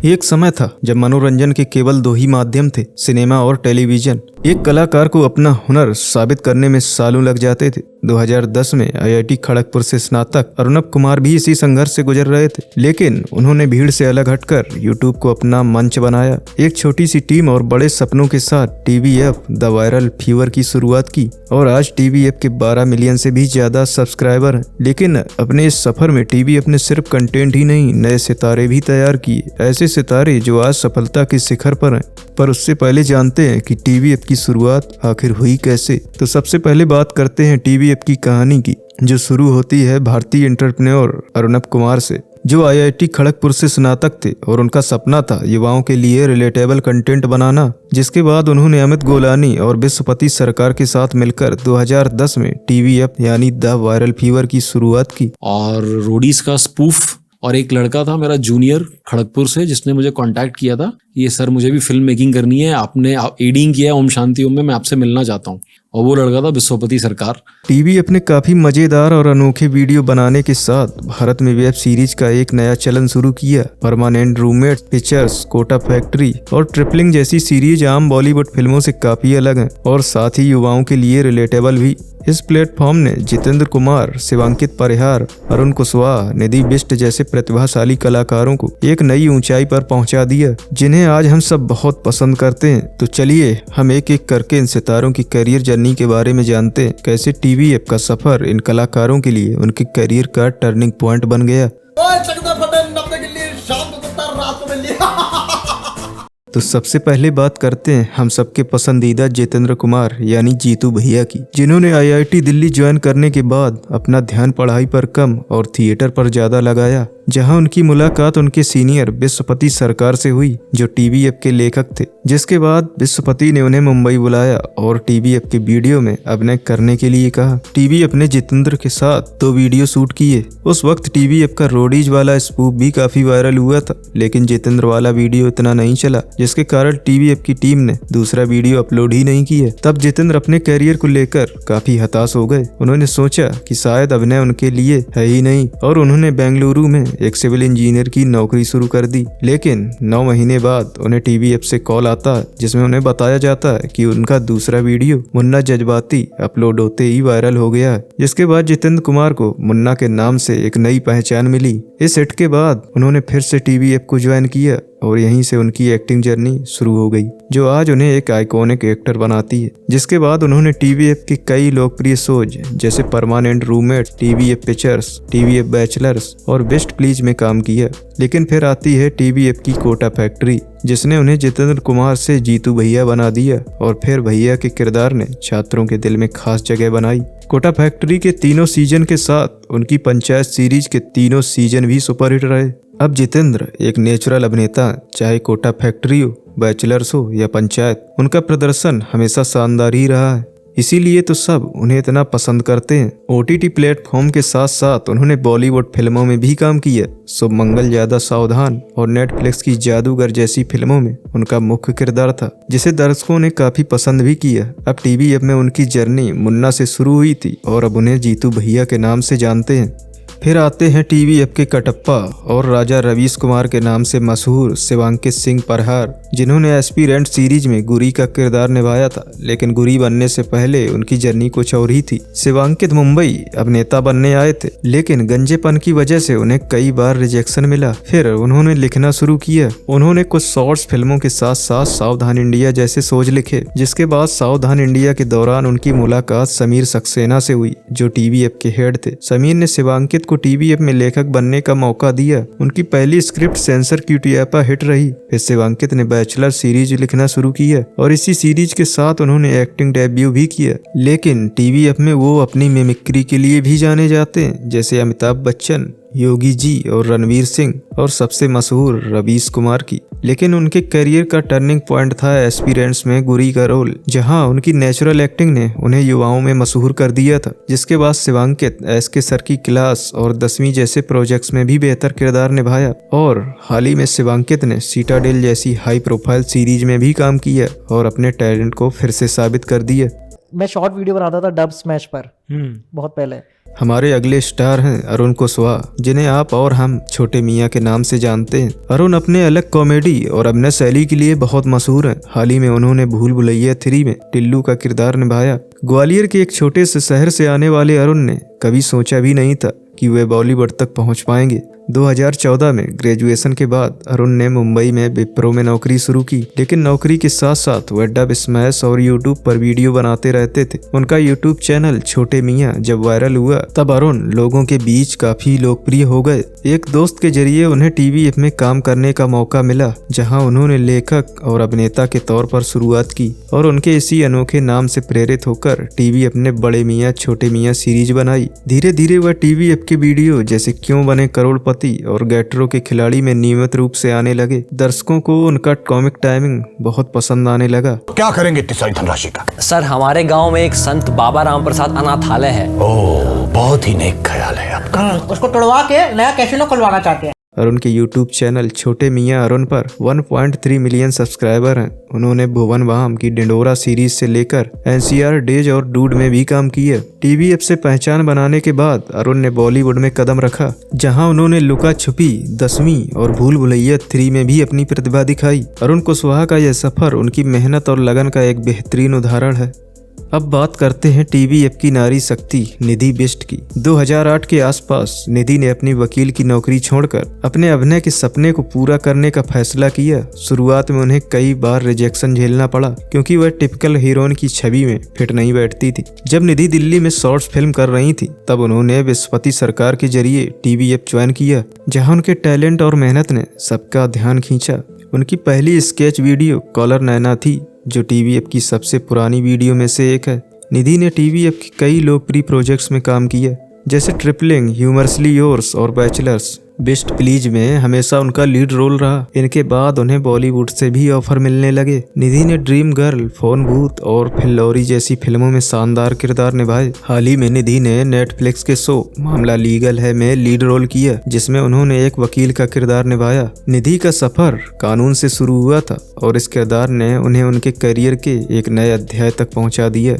एक समय था जब मनोरंजन के केवल दो ही माध्यम थे, सिनेमा और टेलीविजन। एक कलाकार को अपना हुनर साबित करने में सालों लग जाते थे। 2010 में आईआईटी खड़गपुर से स्नातक अर्नब कुमार भी इसी संघर्ष से गुजर रहे थे, लेकिन उन्होंने भीड़ से अलग हटकर यूट्यूब को अपना मंच बनाया। एक छोटी सी टीम और बड़े सपनों के साथ टीवीएफ द वायरल फीवर की शुरुआत की और आज टीवीएफ के 12 मिलियन से भी ज्यादा सब्सक्राइबर हैं। लेकिन अपने इस सफर में टीवीएफ ने सिर्फ कंटेंट ही नहीं, नए सितारे भी तैयार किए, ऐसे सितारे जो आज सफलता के शिखर पर हैं। पर उससे पहले जानते हैं कि टीवीएफ की शुरुआत आखिर हुई कैसे। तो सबसे पहले बात करते हैं टीवीएफ की कहानी की, जो शुरू होती है भारतीय एंटरप्रेन्योर अर्नब कुमार से, जो आईआईटी खड़गपुर से स्नातक थे और उनका सपना था युवाओं के लिए रिलेटेबल कंटेंट बनाना। जिसके बाद उन्होंने अमित गोलानी और विश्वपति सरकार के साथ मिलकर 2010 में टीवीएफ यानी द वायरल फीवर की शुरुआत की। और रोडीज का स्पूफ, और एक लड़का था मेरा जूनियर खड़गपुर से जिसने मुझे कांटेक्ट किया था, ये सर मुझे भी फिल्म मेकिंग करनी है, आपने एडिंग किया ओम शांति ओम में, मैं आपसे मिलना चाहता हूँ। और वो लड़का था विश्वपति सरकार। टीवीएफ ने काफी मजेदार और अनोखे वीडियो बनाने के साथ भारत में वेब सीरीज का एक नया चलन शुरू किया। Permanent roommates, pitchers, Kota factory और ट्रिपलिंग जैसी सीरीज आम बॉलीवुड फिल्मों से काफी अलग हैं और साथ ही युवाओं के लिए रिलेटेबल भी। इस प्लेटफॉर्म ने जितेंद्र कुमार, शिवांकित परिहार, अरुण कुशवाहा, निधि बिष्ट जैसे प्रतिभाशाली कलाकारों को एक नई ऊंचाई पर पहुंचा दिया, जिन्हें आज हम सब बहुत पसंद करते हैं। तो चलिए हम एक एक करके इन सितारों की करियर जर्नी के बारे में जानते हैं, कैसे टीवीएफ का सफर इन कलाकारों के लिए उनके करियर का टर्निंग पॉइंट बन गया। तो सबसे पहले बात करते हैं हम सबके पसंदीदा जितेंद्र कुमार यानी जीतू भैया की, जिन्होंने आईआईटी दिल्ली ज्वाइन करने के बाद अपना ध्यान पढ़ाई पर कम और थिएटर पर ज्यादा लगाया, जहां उनकी मुलाकात उनके सीनियर विश्वपति सरकार से हुई, जो टीवीएफ के लेखक थे। जिसके बाद विश्वपति ने उन्हें मुंबई बुलाया और टीवीएफ के वीडियो में अभिनय करने के लिए कहा। टीवीएफ ने जितेंद्र के साथ 2 वीडियो शूट किए। उस वक्त टीवीएफ का रोडीज वाला स्पूफ भी काफी वायरल हुआ था, लेकिन जितेंद्र वाला वीडियो इतना नहीं चला, जिसके कारण टीवीएफ की टीम ने दूसरा वीडियो अपलोड ही नहीं किया। तब जितेंद्र अपने कैरियर को लेकर काफी हताश हो गए। उन्होंने सोचा कि शायद अभिनय उनके लिए है ही नहीं और उन्होंने बेंगलुरु में एक सिविल इंजीनियर की नौकरी शुरू कर दी। लेकिन 9 महीने बाद उन्हें टीवीएफ से कॉल आता है, जिसमें उन्हें बताया जाता है कि उनका दूसरा वीडियो मुन्ना जज्बाती अपलोड होते ही वायरल हो गया है। जिसके बाद जितेंद्र कुमार को मुन्ना के नाम से एक नई पहचान मिली। इस हिट के बाद उन्होंने फिर से टीवीएफ को ज्वाइन किया और यहीं से उनकी एक्टिंग जर्नी शुरू हो गई, जो आज उन्हें एक आइकॉनिक एक्टर बनाती है। जिसके बाद उन्होंने टीवीएफ के कई लोकप्रिय शोज जैसे permanent roommates, TVF pictures, TVF bachelors और बेस्ट प्लीज में काम किया। लेकिन फिर आती है टीवीएफ की कोटा फैक्ट्री, जिसने उन्हें जितेंद्र कुमार से जीतू भैया बना दिया और फिर भैया के किरदार ने छात्रों के दिल में खास जगह बनाई। कोटा फैक्ट्री के 3 सीजन के साथ उनकी पंचायत सीरीज के 3 सीजन भी सुपरहिट रहे। अब जितेंद्र एक नेचुरल अभिनेता, चाहे कोटा फैक्ट्री हो, बैचलर्स हो या पंचायत, उनका प्रदर्शन हमेशा शानदार ही रहा है। इसीलिए तो सब उन्हें इतना पसंद करते हैं। ओटीटी प्लेटफॉर्म के साथ साथ उन्होंने बॉलीवुड फिल्मों में भी काम किया। शुभ मंगल ज्यादा सावधान और नेटफ्लिक्स की जादूगर जैसी फिल्मों में उनका मुख्य किरदार था, जिसे दर्शकों ने काफी पसंद भी किया। अब टीवीएफ में उनकी जर्नी मुन्ना से शुरू हुई थी और अब उन्हें जीतू भैया के नाम से जानते हैं। फिर आते हैं टीवीएफ के कटप्पा और राजा रवीश कुमार के नाम से मशहूर शिवांकित सिंह परहार, जिन्होंने एस्पिरेंट सीरीज में गुरी का किरदार निभाया था। लेकिन गुरी बनने से पहले उनकी जर्नी कुछ और ही थी। शिवांकित मुंबई अभिनेता बनने आए थे, लेकिन गंजेपन की वजह से उन्हें कई बार रिजेक्शन मिला। फिर उन्होंने लिखना शुरू किया। उन्होंने कुछ शॉर्ट्स फिल्मों के साथ साथ सावधान इंडिया जैसे शोज लिखे। जिसके बाद सावधान इंडिया के दौरान उनकी मुलाकात समीर सक्सेना से हुई, जो टीवीएफ के हेड थे। समीर ने शिवांकित को टीवीएफ में लेखक बनने का मौका दिया। उनकी पहली स्क्रिप्ट सेंसर क्यूटियापा हिट रही। फिर शिवांकित ने बैचलर सीरीज लिखना शुरू किया और इसी सीरीज के साथ उन्होंने एक्टिंग डेब्यू भी किया। लेकिन टीवीएफ में वो अपनी मिमिक्री के लिए भी जाने जाते हैं, जैसे अमिताभ बच्चन, योगी जी और रणवीर सिंह और सबसे मशहूर रवीश कुमार की। लेकिन उनके करियर का टर्निंग पॉइंट था एस्पिरेंट्स में गुरी का रोल, जहां उनकी नेचुरल एक्टिंग ने उन्हें युवाओं में मशहूर कर दिया था। जिसके बाद शिवांकित एसके सर की क्लास और 10वीं जैसे प्रोजेक्ट्स में भी बेहतर किरदार निभाया और हाल ही में शिवांकित ने सीटाडेल जैसी हाई प्रोफाइल सीरीज में भी काम किया और अपने टैलेंट को फिर से साबित कर दिया। मैं शॉर्ट वीडियो बनाता था डब स्मैश पर बहुत पहले। हमारे अगले स्टार हैं अरुण कुशवाहा, जिन्हें आप और हम छोटे मियाँ के नाम से जानते हैं। अरुण अपने अलग कॉमेडी और अभिनय शैली के लिए बहुत मशहूर हैं। हाल ही में उन्होंने भूल भुलैया 3 में टिल्लू का किरदार निभाया। ग्वालियर के एक छोटे से शहर से आने वाले अरुण ने कभी सोचा भी नहीं था कि वे बॉलीवुड तक पहुंच पाएंगे। 2014 में ग्रेजुएशन के बाद अरुण ने मुंबई में विप्रो में नौकरी शुरू की, लेकिन नौकरी के साथ साथ वह डब स्मैश और यूट्यूब पर वीडियो बनाते रहते थे। उनका यूट्यूब चैनल छोटे मियाँ जब वायरल हुआ तब अरुण लोगों के बीच काफी लोकप्रिय हो गए। एक दोस्त के जरिए उन्हें टीवी में काम करने का मौका मिला, जहाँ उन्होंने लेखक और अभिनेता के तौर पर शुरुआत की और उनके इसी अनोखे नाम से प्रेरित होकर टीवी अपने बड़े मियाँ छोटे मियाँ सीरीज बनाई। धीरे धीरे वह टीवी के वीडियो जैसे क्यों बने करोड़पति और गैट्रो के खिलाड़ी में नियमित रूप से आने लगे। दर्शकों को उनका कॉमिक टाइमिंग बहुत पसंद आने लगा। क्या करेंगे इतनी सारी धनराशि का? सर, हमारे गांव में एक संत बाबा राम प्रसाद अनाथालय है। ओह, बहुत ही नेक ख्याल है आपका। उसको तोड़वा के नया कैसीनो खुलवाना चाहते हैं। अरुण के यूट्यूब चैनल छोटे मियाँ अरुण पर 1.3 मिलियन सब्सक्राइबर हैं। उन्होंने भुवन बाम की डिंडोरा सीरीज से लेकर NCR डेज और डूड में भी काम किया। टीवी से पहचान बनाने के बाद अरुण ने बॉलीवुड में कदम रखा, जहां उन्होंने लुका छुपी, 10वीं और भूल भुलैया 3 में भी अपनी प्रतिभा दिखाई। अरुण कुशवाहा का यह सफर उनकी मेहनत और लगन का एक बेहतरीन उदाहरण है। अब बात करते हैं टीवी की नारी शक्ति निधि बिष्ट की। 2008 के आसपास निधि ने अपनी वकील की नौकरी छोड़कर अपने अभिनय के सपने को पूरा करने का फैसला किया। शुरुआत में उन्हें कई बार रिजेक्शन झेलना पड़ा, क्योंकि वह टिपिकल हीरोइन की छवि में फिट नहीं बैठती थी। जब निधि दिल्ली में शॉर्ट्स फिल्म कर रही थी, तब उन्होंने विश्वपति सरकार के जरिए टीवी ज्वाइन किया, जहाँ उनके टैलेंट और मेहनत ने सबका ध्यान खींचा। उनकी पहली स्केच वीडियो कॉलर नैना थी, जो टीवी की सबसे पुरानी वीडियो में से एक है। निधि ने टीवी की कई लोकप्रिय प्रोजेक्ट्स में काम किया, जैसे ट्रिपलिंग, ह्यूमरसली योर्स और बैचलर्स। बेस्ट प्लीज में हमेशा उनका लीड रोल रहा। इनके बाद उन्हें बॉलीवुड से भी ऑफर मिलने लगे। निधि ने ड्रीम गर्ल, फोन बूथ और फिल्लौरी जैसी फिल्मों में शानदार किरदार निभाए। हाल ही में निधि ने नेटफ्लिक्स के शो मामला लीगल है में लीड रोल किया, जिसमें उन्होंने एक वकील का किरदार निभाया। निधि का सफर कानून से शुरू हुआ था और इस किरदार ने उन्हें उनके करियर के एक नए अध्याय तक पहुंचा दिया।